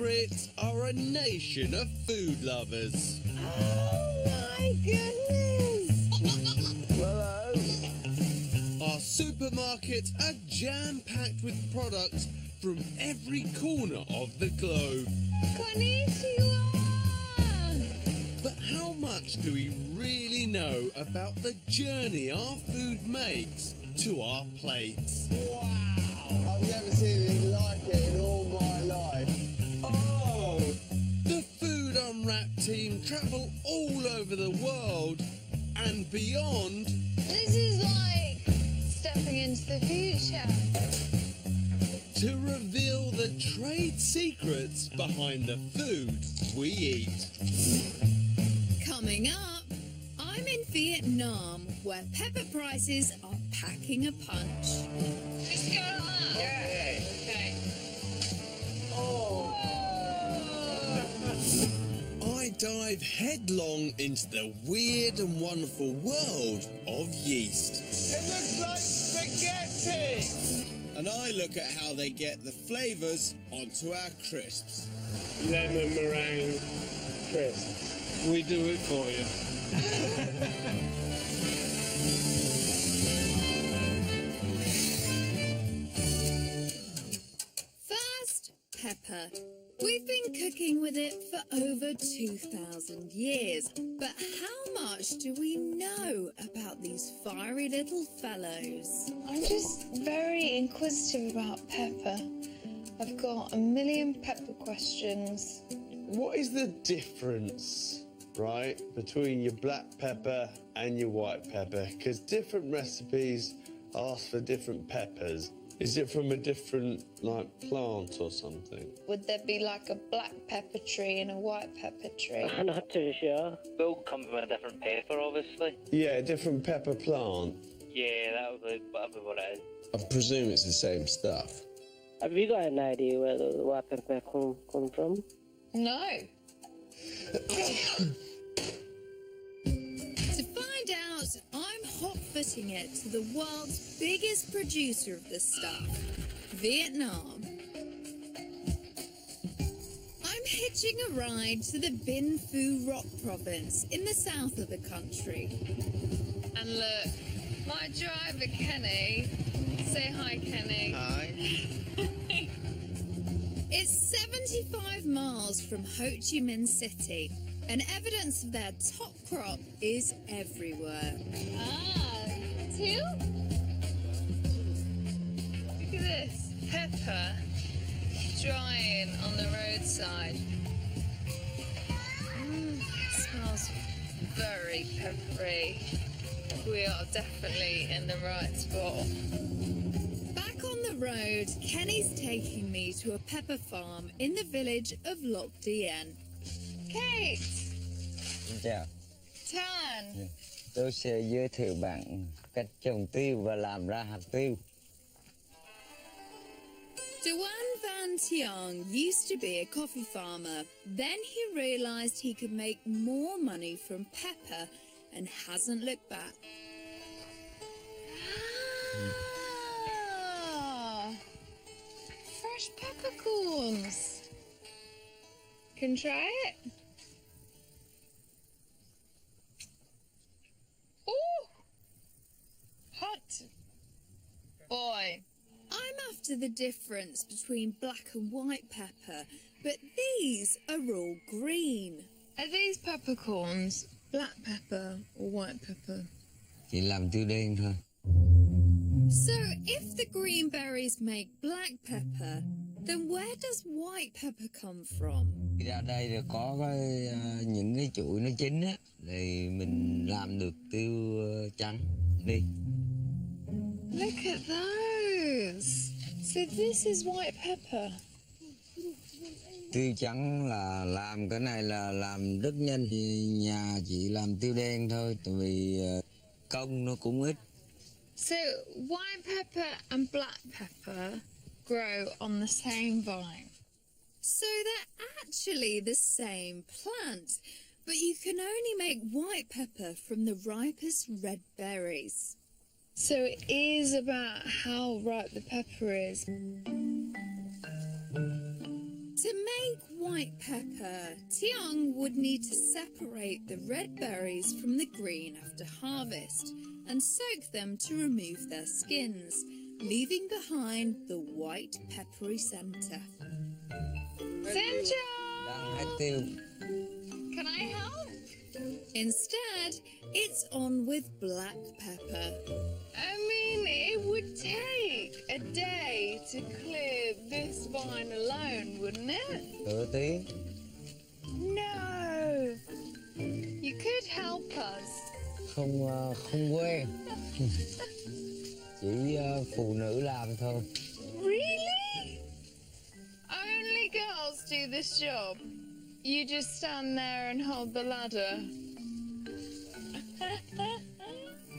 Brits are a nation of food lovers. Oh my goodness! Hello. Our supermarkets are jam-packed with products from every corner of the globe. Konnichiwa! But how much do we really know about the journey our food makes to our plates? Wow! I've never seen anything like it in all my life. Oh! The Food Unwrapped team travel all over the world and beyond. This is like stepping into the future. To reveal the trade secrets behind the food we eat. Coming up, I'm in Vietnam, where pepper prices are packing a punch. Just go like that. Yeah. Okay. Oh! I dive headlong into the weird and wonderful world of yeast. It looks like spaghetti! And I look at how they get the flavours onto our crisps. Lemon meringue crisp. We do it for you. First, pepper. We've been cooking with it for over 2,000 years. But how much do we know about these fiery little fellows? I'm just very inquisitive about pepper. I've got a million pepper questions. What is the difference, right, between your black pepper and your white pepper? Because different recipes ask for different peppers. Is it from a different, plant or something? Would there be like a black pepper tree and a white pepper tree? I'm not too sure. They'll come from a different pepper, obviously. Yeah, a different pepper plant. Yeah, that'll be what it is. I presume it's the same stuff. Have you got an idea where the white pepper come from? No. To find out, I'm hot-footing it to the world's biggest producer of this stuff, Vietnam. I'm hitching a ride to the Binh Phu Rock province in the south of the country. And look, my driver Kenny. Say hi, Kenny. Hi. It's 75 miles from Ho Chi Minh City, and evidence of their top crop is everywhere. Ah, two? Look at this. Pepper drying on the roadside. Smells very peppery. We are definitely in the right spot. Back on the road, Kenny's taking me to a pepper farm in the village of Loc Dien. Kate! Chào, Tan! tôi sẽ giới thiệu bạn cách trồng tiêu và làm ra hạt tiêu. Duan Van Tiang used to be a coffee farmer. Then he realized he could make more money from pepper and hasn't looked back. Ah, fresh peppercorns. Can try it. Ooh, hot. Boy. I'm after the difference between black and white pepper, but these are all green. Are these peppercorns black pepper or white pepper? Chỉ làm tiêu đen thôi. So if the green berries make black pepper, then where does white pepper come from? Khi ra đây là có những cái chuỗi nó chín á, thì mình làm được tiêu trắng đi. Look at those. So this is white pepper. Tiêu trắng là làm cái này là làm rất nhanh. Nhà chỉ làm tiêu đen thôi, tại vì công nó cũng ít. So white pepper and black pepper grow on the same vine. So they're actually the same plant, but you can only make white pepper from the ripest red berries. So it is about how ripe the pepper is. To make white pepper, Tiang would need to separate the red berries from the green after harvest and soak them to remove their skins, leaving behind the white peppery centre. Cynthia! Đang hái tiêu. Can I help? Instead, it's on with black pepper. I mean, it would take a day to clear this vine alone, wouldn't it? Nửa tiếng. No! You could help us. Không quen. Chỉ phụ nữ làm thôi. Really? Only girls do this job. You just stand there and hold the ladder.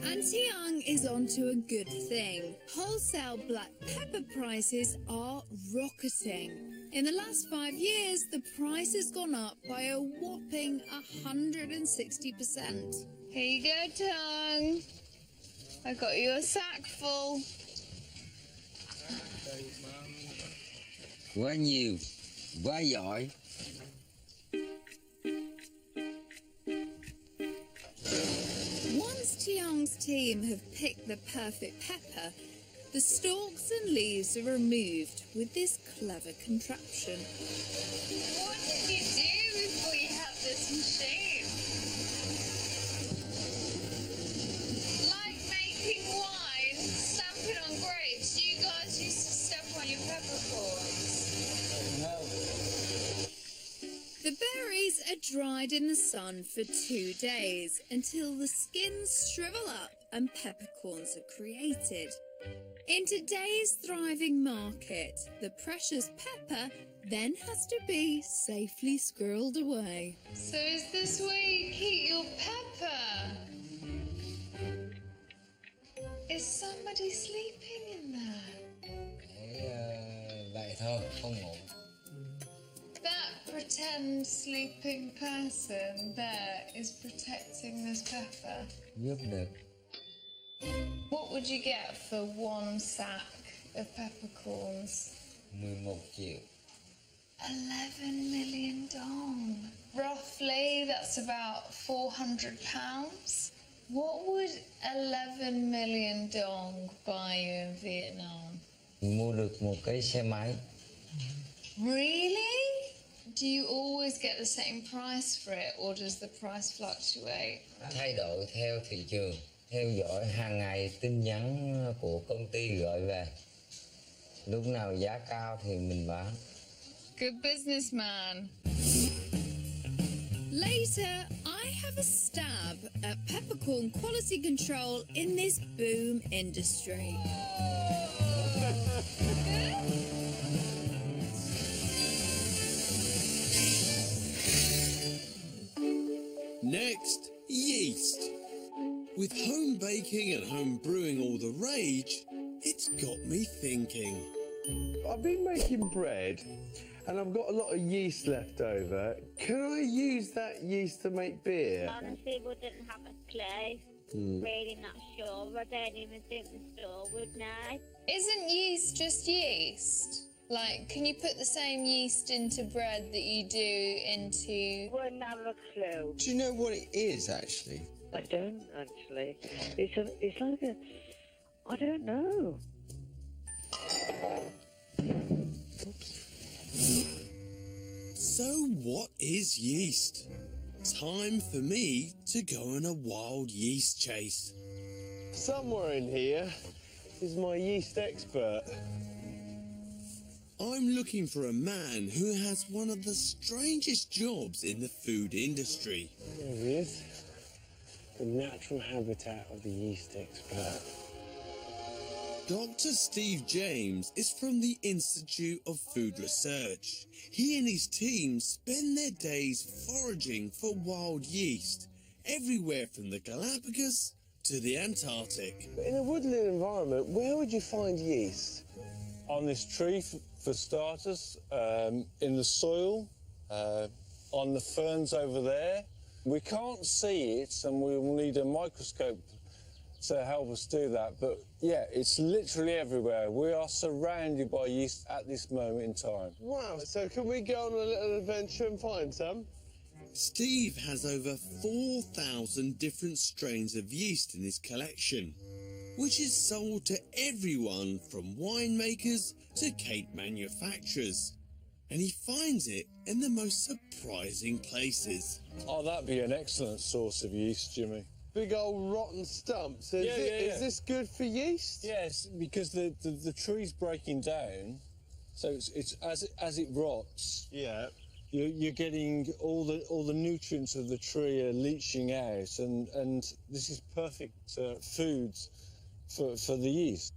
And Tiang is onto a good thing. Wholesale black pepper prices are rocketing. In the last 5 years, the price has gone up by a whopping 160%. Here you go, Tongue. I got you a sack full. Quá nhiều, quá giỏi. Once Tiang's team have picked the perfect pepper, the stalks and leaves are removed with this clever contraption. What did you do before you had this machine? Like making wine, stamping on grapes, you guys used to step on your peppercorns. The berries are dried in the sun for 2 days until the skins shrivel up and peppercorns are created. In today's thriving market, the precious pepper then has to be safely squirreled away. So is this where you keep your pepper? Is somebody sleeping in there? Vậy thôi, không ngủ. That pretend sleeping person there is protecting this pepper. Giúp được. What would you get for one sack of peppercorns? 11 triệu. 11 million dong. Roughly, that's about £400. What would 11 million dong buy you in Vietnam? Mua được một cái xe máy. Really? Do you always get the same price for it, or does the price fluctuate? Thay đổi theo thị trường. Theo dõi hàng ngày tin nhắn của công ty gọi về. Lúc nào giá cao thì mình bán. Good businessman. Later, I have a stab at peppercorn quality control in this boom industry. Next, yeast. With home baking and home brewing all the rage, it's got me thinking. I've been making bread and I've got a lot of yeast left over. Can I use that yeast to make beer? Honestly, wouldn't have a clue. Really not sure. I don't even think the store would know. Isn't yeast just yeast? Like, can you put the same yeast into bread that you do into... Wouldn't have a clue. Do you know what it is, actually? I don't actually. It's like a. I don't know. So what is yeast? Time for me to go on a wild yeast chase. Somewhere in here is my yeast expert. I'm looking for a man who has one of the strangest jobs in the food industry. There he is. The natural habitat of the yeast expert. Dr. Steve James is from the Institute of Food Research. He and his team spend their days foraging for wild yeast, everywhere from the Galapagos to the Antarctic. But in a woodland environment, where would you find yeast? On this tree, for starters, in the soil, on the ferns over there. We can't see it, and we will need a microscope to help us do that. But yeah, it's literally everywhere. We are surrounded by yeast at this moment in time. Wow, so can we go on a little adventure and find some? Steve has over 4,000 different strains of yeast in his collection, which is sold to everyone from winemakers to cake manufacturers. And he finds it in the most surprising places. Oh, that'd be an excellent source of yeast, Jimmy. Big old rotten stumps. Is this good for yeast? Yes, because the tree's breaking down, so it's as it rots. Yeah. You're getting all the nutrients of the tree are leaching out, and this is perfect foods for the yeast.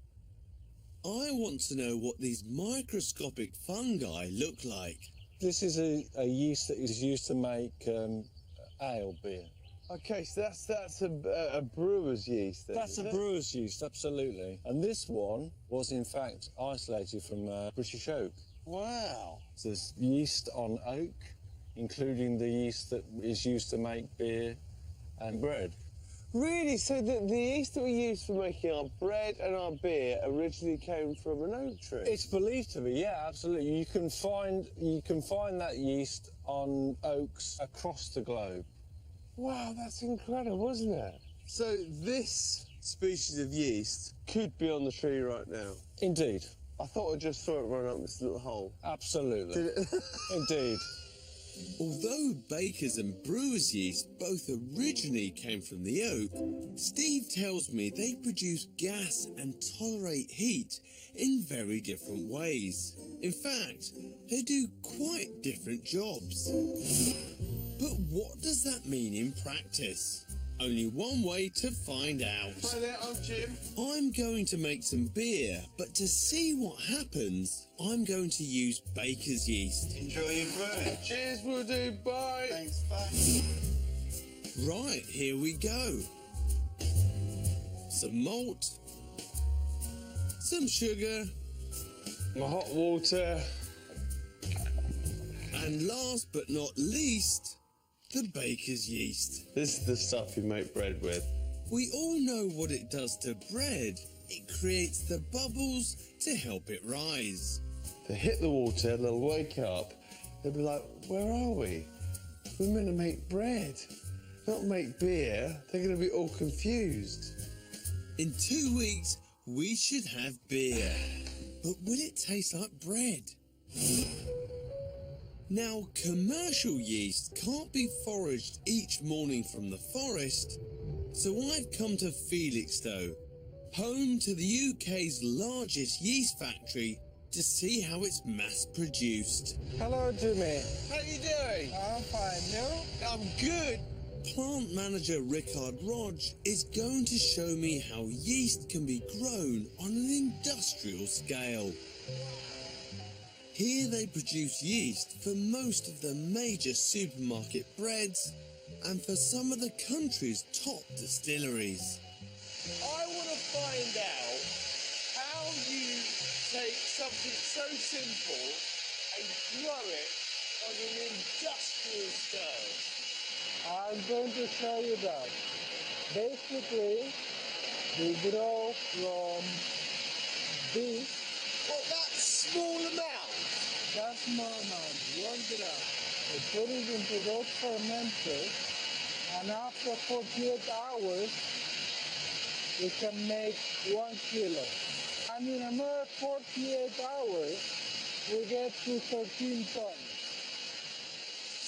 I want to know what these microscopic fungi look like. This is a yeast that is used to make ale beer. Okay, so that's a brewer's yeast then, That's a brewer's yeast, absolutely. And this one was in fact isolated from British oak. Wow. So there's yeast on oak, including the yeast that is used to make beer and bread. Really? So the yeast that we use for making our bread and our beer originally came from an oak tree? It's believed to be, yeah, absolutely. You can find that yeast on oaks across the globe. Wow, that's incredible, isn't it? So this species of yeast could be on the tree right now. Indeed. I thought I just saw it run up this little hole. Absolutely. Did it? Indeed. Although baker's and brewer's yeast both originally came from the oak, Steve tells me they produce gas and tolerate heat in very different ways. In fact, they do quite different jobs. But what does that mean in practice? Only one way to find out. Hi there, I'm Jim. I'm going to make some beer, but to see what happens, I'm going to use baker's yeast. Enjoy your bread. Cheers, will do. Bye. Thanks, bye. Right, here we go. Some malt, some sugar, My hot water. and last but not least, the baker's yeast. This is the stuff you make bread with. We all know what it does to bread. It creates the bubbles to help it rise. They hit the water, they'll wake up, they'll be like, where are we? We're meant to make bread, not make beer. They're going to be all confused. In 2 weeks, we should have beer. But will it taste like bread? Now, commercial yeast can't be foraged each morning from the forest, so I've come to Felixstowe, home to the UK's largest yeast factory, to see how it's mass-produced. Hello, Jimmy. How you doing? I'm fine, you? I'm good. Plant manager Rickard Rodge is going to show me how yeast can be grown on an industrial scale. Here they produce yeast for most of the major supermarket breads and for some of the country's top distilleries. I want to find out how you take something so simple and grow it on an industrial scale. I'm going to show you that. Basically, we grow from this. Well, that's small amount. That's small amount, 1 gram. We put it into those fermenters, and after 48 hours, we can make 1 kilo. And in another 48 hours, we get to 13 tons.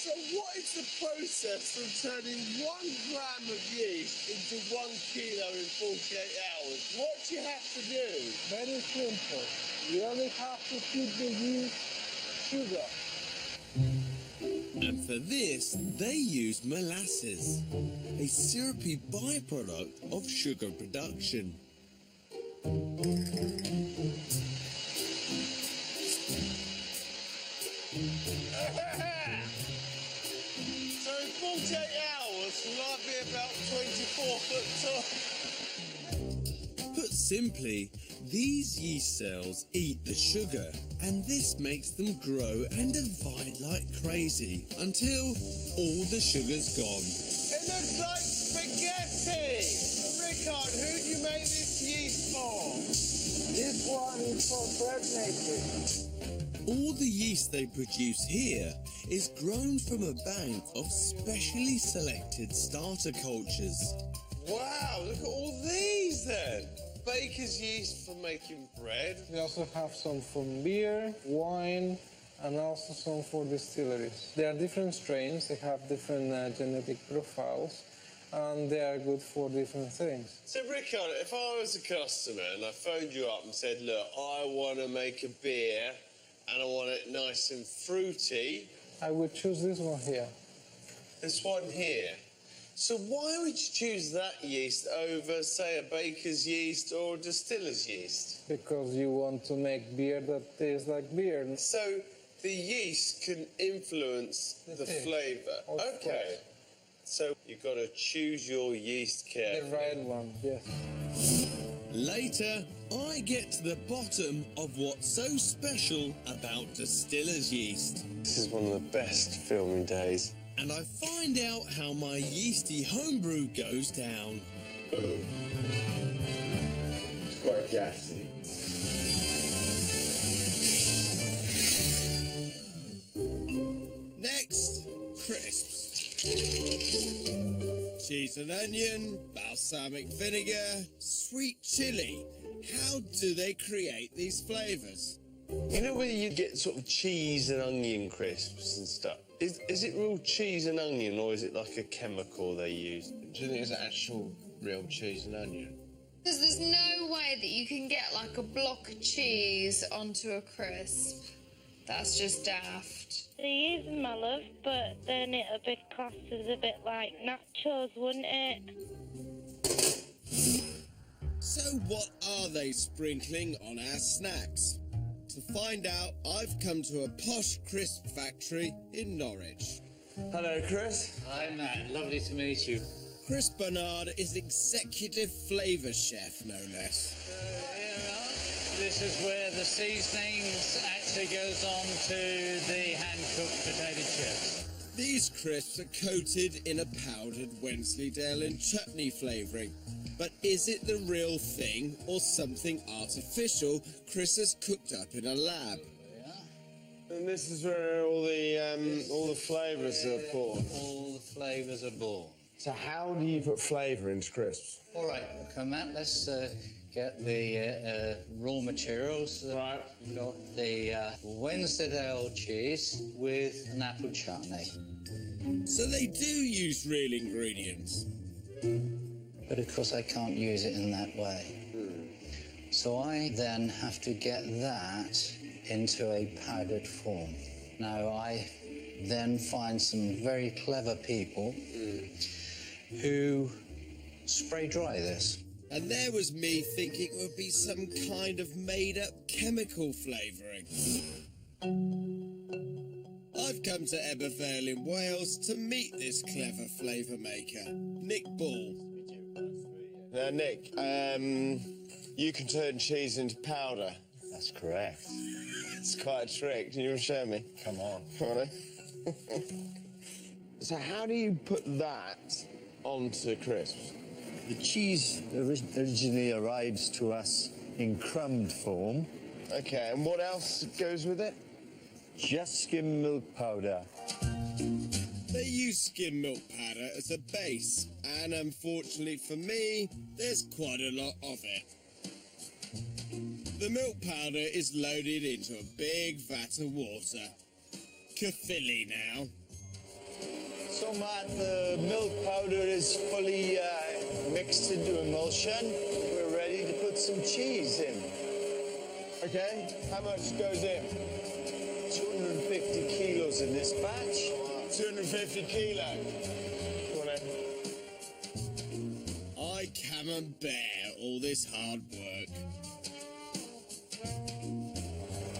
So what is the process from turning 1 gram of yeast into 1 kilo in 48 hours? What do you have to do? Very simple. You only have to feed the yeast sugar. And for this, they use molasses, a syrupy byproduct of sugar production. So in 48 hours, will I be about 24 foot tall? Put simply, these yeast cells eat the sugar, and this makes them grow and divide like crazy until all the sugar's gone. It looks like spaghetti! Rickard, who do you one is for bread making. All the yeast they produce here is grown from a bank of specially selected starter cultures. Wow, look at all these then. Baker's yeast for making bread. We also have some for beer, wine, and also some for distilleries. There are different strains, they have different genetic profiles, and they are good for different things. So, Ricardo, if I was a customer and I phoned you up and said, look, I want to make a beer and I want it nice and fruity. I would choose this one here. This one here. So why would you choose that yeast over, say, a baker's yeast or a distiller's yeast? Because you want to make beer that tastes like beer. So the yeast can influence the flavour. Okay. Course. So you've got to choose your yeast carefully. The right one, yes. Later, I get to the bottom of what's so special about distiller's yeast. This is one of the best filming days. And I find out how my yeasty homebrew goes down. It's quite gassy. Next, crisps. Cheese and onion, balsamic vinegar, sweet chilli. How do they create these flavours? You know when you get sort of cheese and onion crisps and stuff? Is it real cheese and onion or is it like a chemical they use? Do you think it's actual real cheese and onion? Because there's no way that you can get like a block of cheese onto a crisp. That's just daft. They is, my love, but then it'll be classed as a bit like nachos, wouldn't it? So what are they sprinkling on our snacks? To find out, I've come to a posh crisp factory in Norwich. Hello, Chris. Hi, Matt. Lovely to meet you. Chris Bernard is executive flavour chef, no less. This is where the seasonings actually goes on to the hand-cooked potato chips. These crisps are coated in a powdered Wensleydale and chutney flavouring. But is it the real thing or something artificial Chris has cooked up in a lab? And this is where all the flavours are poured. All the flavours are born. So how do you put flavour into crisps? All right, come Matt, let's get the raw materials. Right. We've got the Wensleydale cheese with an apple chutney. So they do use real ingredients. But of course I can't use it in that way. So I then have to get that into a powdered form. Now I then find some very clever people who spray dry this. And there was me thinking it would be some kind of made-up chemical flavouring. I've come to Ebervale in Wales to meet this clever flavour maker, Nick Ball. Now, Nick, you can turn cheese into powder. That's correct. It's quite a trick. Can you show me? Come on. Come on, So how do you put that onto crisps? The cheese originally arrives to us in crumbed form. Okay, and what else goes with it? Just skim milk powder. They use skim milk powder as a base, and unfortunately for me, there's quite a lot of it. The milk powder is loaded into a big vat of water. Cathilly now. So, Matt, the milk powder is fully mixed into emulsion. We're ready to put some cheese in. Okay, how much goes in? 250 kilos in this batch. 250 kilo. Come on in. I cannot bear all this hard work.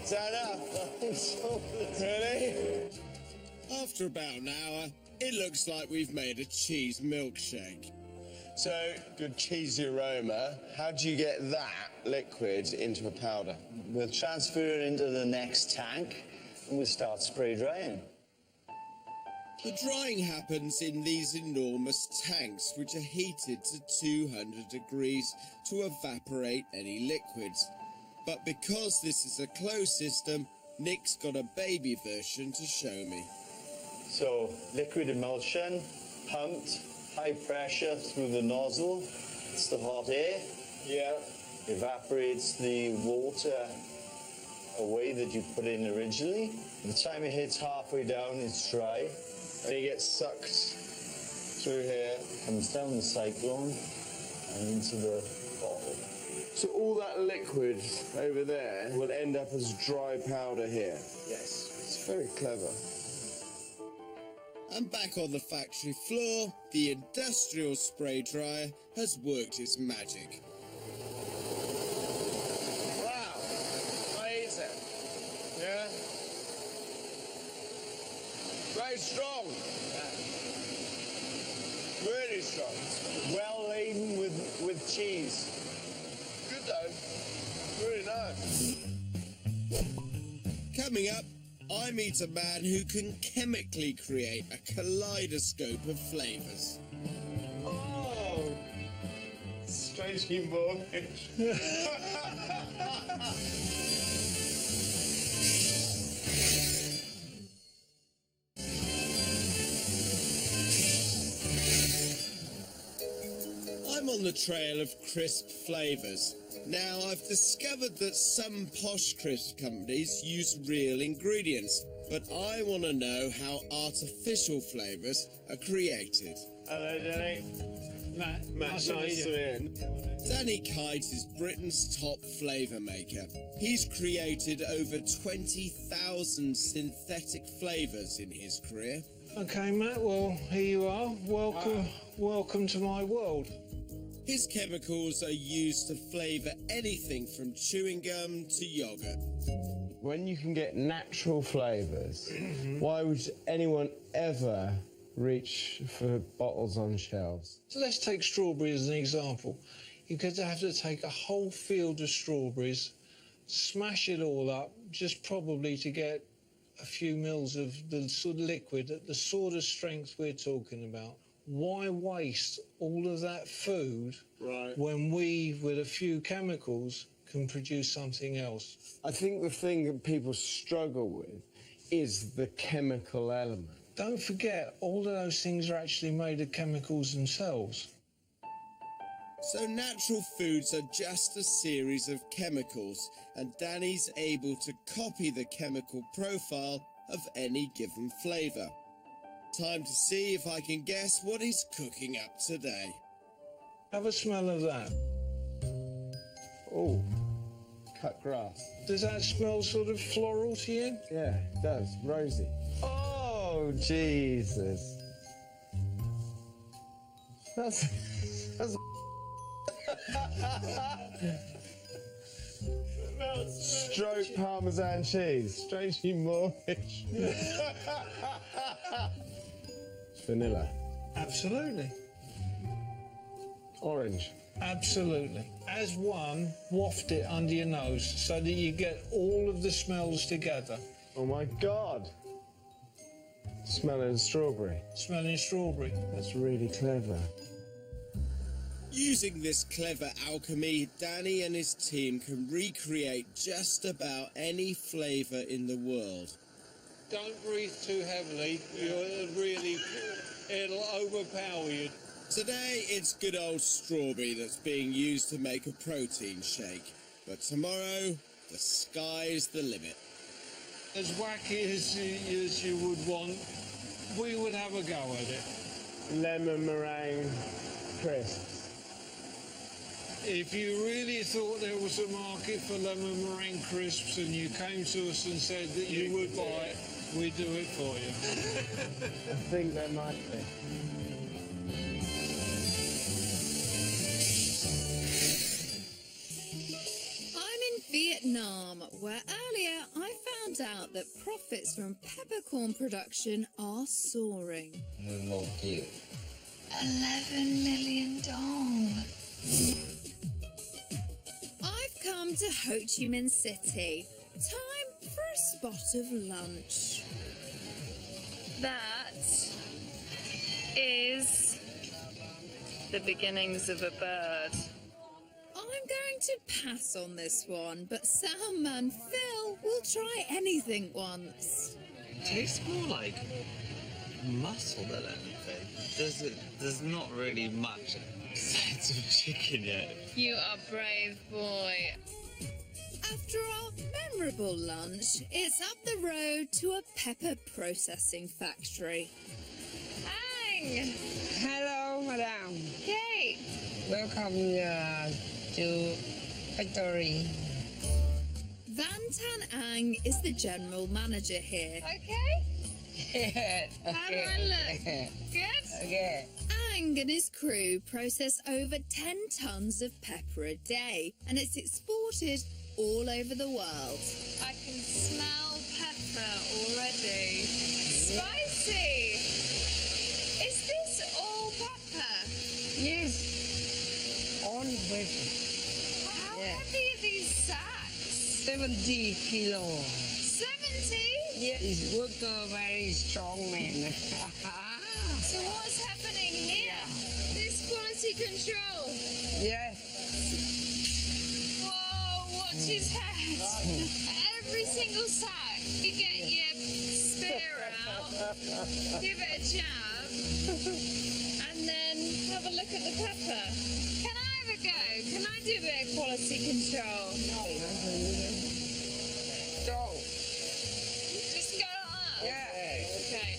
Is that enough? Really? After about an hour, it looks like we've made a cheese milkshake. So, good cheesy aroma. How do you get that liquid into a powder? We'll transfer it into the next tank and we'll start spray drying. The drying happens in these enormous tanks, which are heated to 200 degrees to evaporate any liquids. But because this is a closed system, Nick's got a baby version to show me. So, liquid emulsion, pumped, high pressure through the nozzle. It's the hot air. Yeah. Evaporates the water away that you put in originally. By the time it hits halfway down, it's dry. And it gets sucked through here. Comes down the cyclone and into the bottle. So all that liquid over there will end up as dry powder here. Yes. It's very clever. And back on the factory floor, the industrial spray dryer has worked its magic. Wow. Amazing. Yeah. Very strong. Really strong. Well laden with cheese. Good though. Really nice. Coming up, I meet a man who can chemically create a kaleidoscope of flavours. Oh! Strangely mortgage. I'm on the trail of crisp flavours. Now, I've discovered that some posh crisp companies use real ingredients, but I want to know how artificial flavours are created. Hello, Danny. Matt, nice to meet you. Danny Kite is Britain's top flavour maker. He's created over 20,000 synthetic flavours in his career. Okay, Matt, well, here you are. Welcome to my world. His chemicals are used to flavour anything from chewing gum to yoghurt. When you can get natural flavours, why would anyone ever reach for bottles on shelves? So let's take strawberry as an example. You're going to have to take a whole field of strawberries, smash it all up, just probably to get a few mils of the sort of liquid at the sort of strength we're talking about. Why waste all of that food when we, with a few chemicals, can produce something else? I think the thing that people struggle with is the chemical element. Don't forget, all of those things are actually made of chemicals themselves. So natural foods are just a series of chemicals, and Danny's able to copy the chemical profile of any given flavour. Time to see if I can guess what he's cooking up today. Have a smell of that. Oh, cut grass. Does that smell sort of floral to you? Yeah, it does. Rosy. Oh, Jesus. That's stroke Parmesan cheese. Strangely Moorish. Vanilla. Absolutely. Orange. Absolutely. As one, waft it under your nose so that you get all of the smells together. Oh my God. Smelling strawberry. Smelling strawberry. That's really clever. Using this clever alchemy, Danny and his team can recreate just about any flavour in the world. Don't breathe too heavily. It'll overpower you. Today, it's good old strawberry that's being used to make a protein shake. But tomorrow, the sky's the limit. As wacky as you would want, we would have a go at it. Lemon meringue crisps. If you really thought there was a market for lemon meringue crisps and you came to us and said that you would buy it, we'd do it for you. I think there might be. I'm in Vietnam, where earlier I found out that profits from peppercorn production are soaring. 11 triệu. $11 million. I've come to Ho Chi Minh City. Time for a spot of lunch. That is the beginnings of a bird. I'm going going to pass on this one, but soundman Phil will try anything once. Tastes more like muscle than anything. There's not really much sense of chicken yet. You are brave, boy. After our memorable lunch, it's up the road to a pepper processing factory. Ang! Hello, madam. Kate! Welcome to factory. Van Tan Ang is the general manager here. Okay? How do I look? Good? Okay. Ang and his crew process over 10 tons of pepper a day, and it's exported all over the world. I can smell pepper already. Spicy! Is this all pepper? Yes. All pepper. How Yeah. heavy are these sacks? 70 kilo. 70? Yes. His worker very strong man. So what's happening here? This quality control. Yes. Whoa, watch his head. Every single sack, you get your spear out, give it a jab, and then have a look at the pepper. Can I have a go? Can I do a bit of quality control? Go. Just go like that? Yeah. Okay.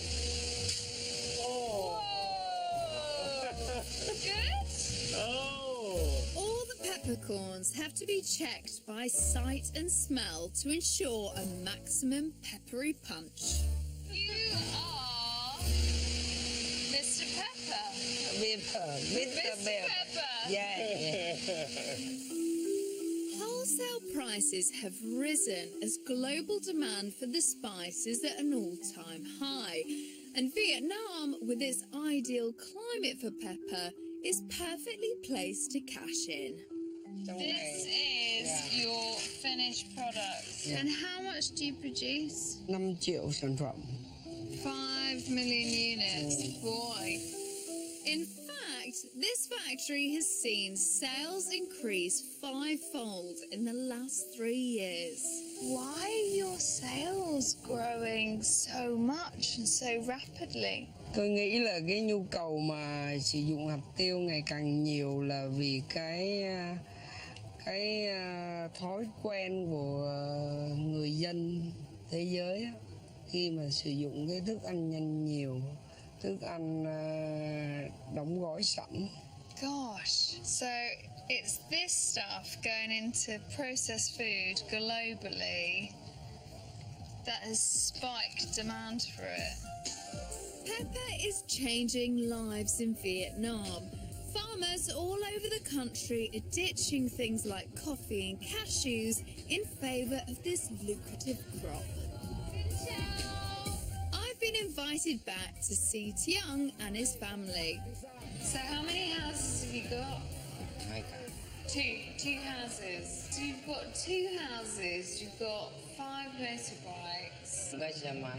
Whoa! Good? All the peppercorns have to be checked by sight and smell to ensure a maximum peppery punch. You are Mr. Pepper. Mr. Pepper. Yeah. Wholesale prices have risen as global demand for the spice is at an all-time high, and Vietnam, with its ideal climate for pepper, is perfectly placed to cash in. This is your finished product. Yeah. And how much do you produce? 5 triệu sản phẩm. 5 million units. Boy. In fact, this factory has seen sales increase 5-fold in the last 3 years. Why are your sales growing so much and so rapidly? Tôi nghĩ là cái nhu cầu mà sử dụng hạt tiêu ngày càng nhiều là vì cái thói quen của người dân thế giới á, khi mà sử dụng cái thức ăn nhanh nhiều, thức ăn đóng gói sẵn. Gosh. So it's this stuff going into processed food globally that has spiked demand for it. Pepper is changing lives in Vietnam. Farmers all over the country are ditching things like coffee and cashews in favour of this lucrative crop. I've been invited back to see Tiang and his family. So how many houses have you got? Hai cả. Two houses. So you've got 2 houses, you've got 5 motorbikes. Cái xe máy.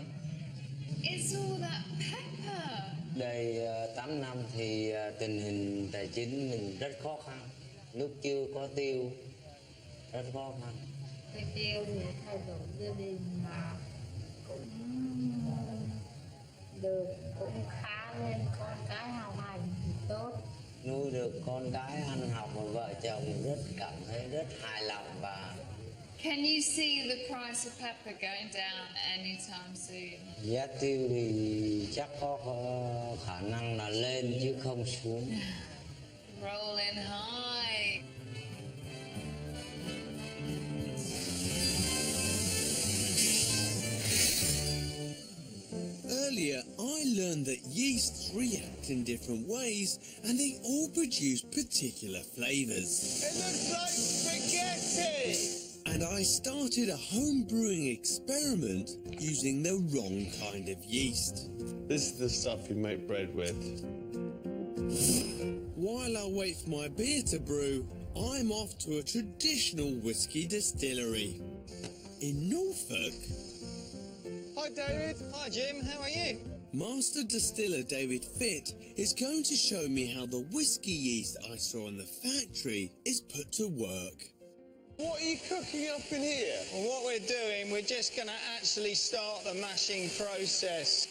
It's all that pepper. Đây 8 năm thì tình hình tài chính mình rất khó khăn. Lúc chưa có tiêu rất khó khăn. Cái tiêu thì thay đổi gia đình mà cũng được, cũng khá lên, con cái học hành thì tốt. Nuôi được con cái ăn học và vợ chồng rất cảm thấy rất hài lòng và Can you see the price of pepper going down anytime soon? giá tiêu thì chắc có khả năng là lên chứ không xuống. Rolling high. Earlier, I learned that yeasts react in different ways and they all produce particular flavours. It looks like spaghetti! And I started a home brewing experiment using the wrong kind of yeast. This is the stuff you make bread with. While I wait for my beer to brew, I'm off to a traditional whiskey distillery. In Norfolk, I Hi, David. Hi, Jim. How are you? Master distiller David Fitt is going to show me how the whiskey yeast I saw in the factory is put to work. What are you cooking up in here? Well, what we're doing, we're just going to actually start the mashing process.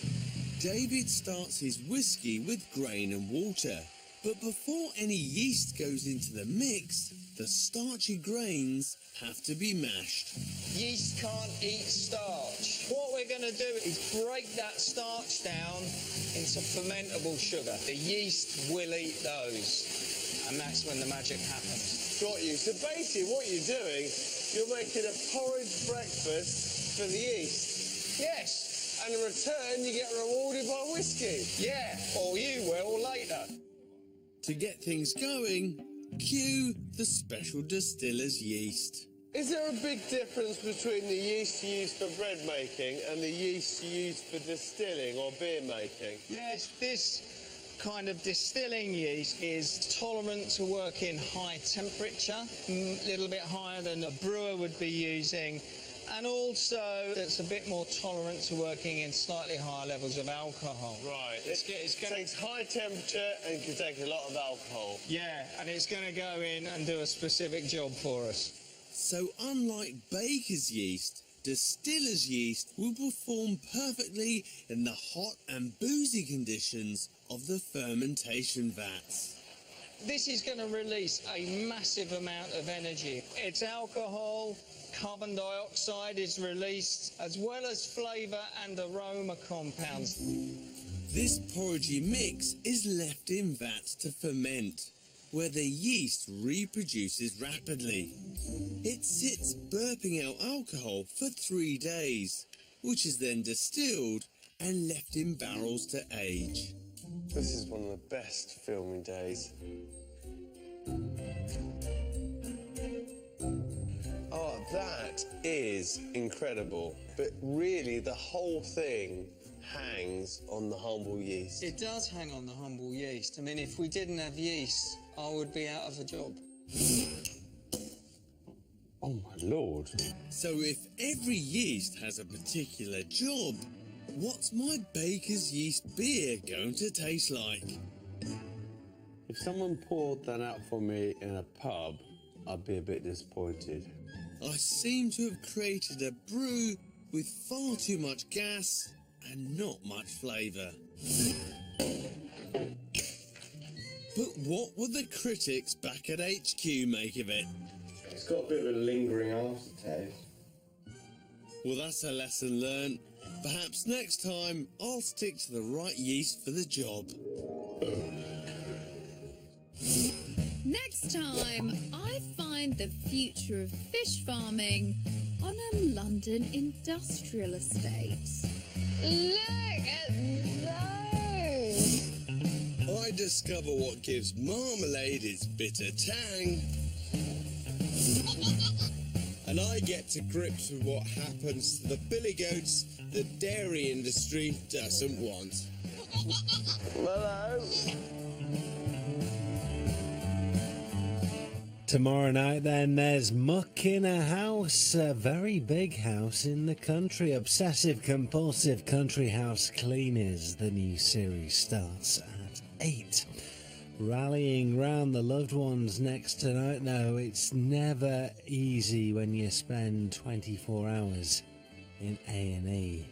David starts his whiskey with grain and water, but before any yeast goes into the mix, the starchy grains have to be mashed. Yeast can't eat starch. What we're going to do is break that starch down into fermentable sugar. The yeast will eat those, and that's when the magic happens. Got you. So basically what you're doing, you're making a porridge breakfast for the yeast. Yes. And in return, you get rewarded by whiskey. Yeah, or you will later. To get things going, cue the special distiller's yeast. Is there a big difference between the yeast you use for bread making and the yeast you use for distilling or beer making? Yes, this kind of distilling yeast is tolerant to work in high temperature, a little bit higher than a brewer would be using, and also it's a bit more tolerant to working in slightly higher levels of alcohol. Right, it takes high temperature and can take a lot of alcohol. Yeah, and it's going to go in and do a specific job for us. So unlike baker's yeast, distiller's yeast will perform perfectly in the hot and boozy conditions of the fermentation vats. This is going to release a massive amount of energy. It's alcohol, carbon dioxide is released, as well as flavour and aroma compounds. This porridgey mix is left in vats to ferment, where the yeast reproduces rapidly. It sits burping out alcohol for 3 days, which is then distilled and left in barrels to age. This is one of the best filming days. Oh, that is incredible. But really, the whole thing hangs on the humble yeast. It does hang on the humble yeast. I mean, if we didn't have yeast, I would be out of a job. Oh, my Lord. So if every yeast has a particular job, what's my baker's yeast beer going to taste like? If someone poured that out for me in a pub, I'd be a bit disappointed. I seem to have created a brew with far too much gas and not much flavour. But what will the critics back at HQ make of it? It's got a bit of a lingering aftertaste. Well, that's a lesson learned. Perhaps next time I'll stick to the right yeast for the job. Next time, I find the future of fish farming on a London industrial estate. Look at those! I discover what gives marmalade its bitter tang. And I get to grips with what happens to the billy goats the dairy industry doesn't want. Hello. Tomorrow night, then, there's Muck in a House, a very big house in the country. Obsessive Compulsive Country House Cleaners. The new series starts at 8. Rallying round the loved ones next tonight, though. It's never easy when you spend 24 hours in A&E.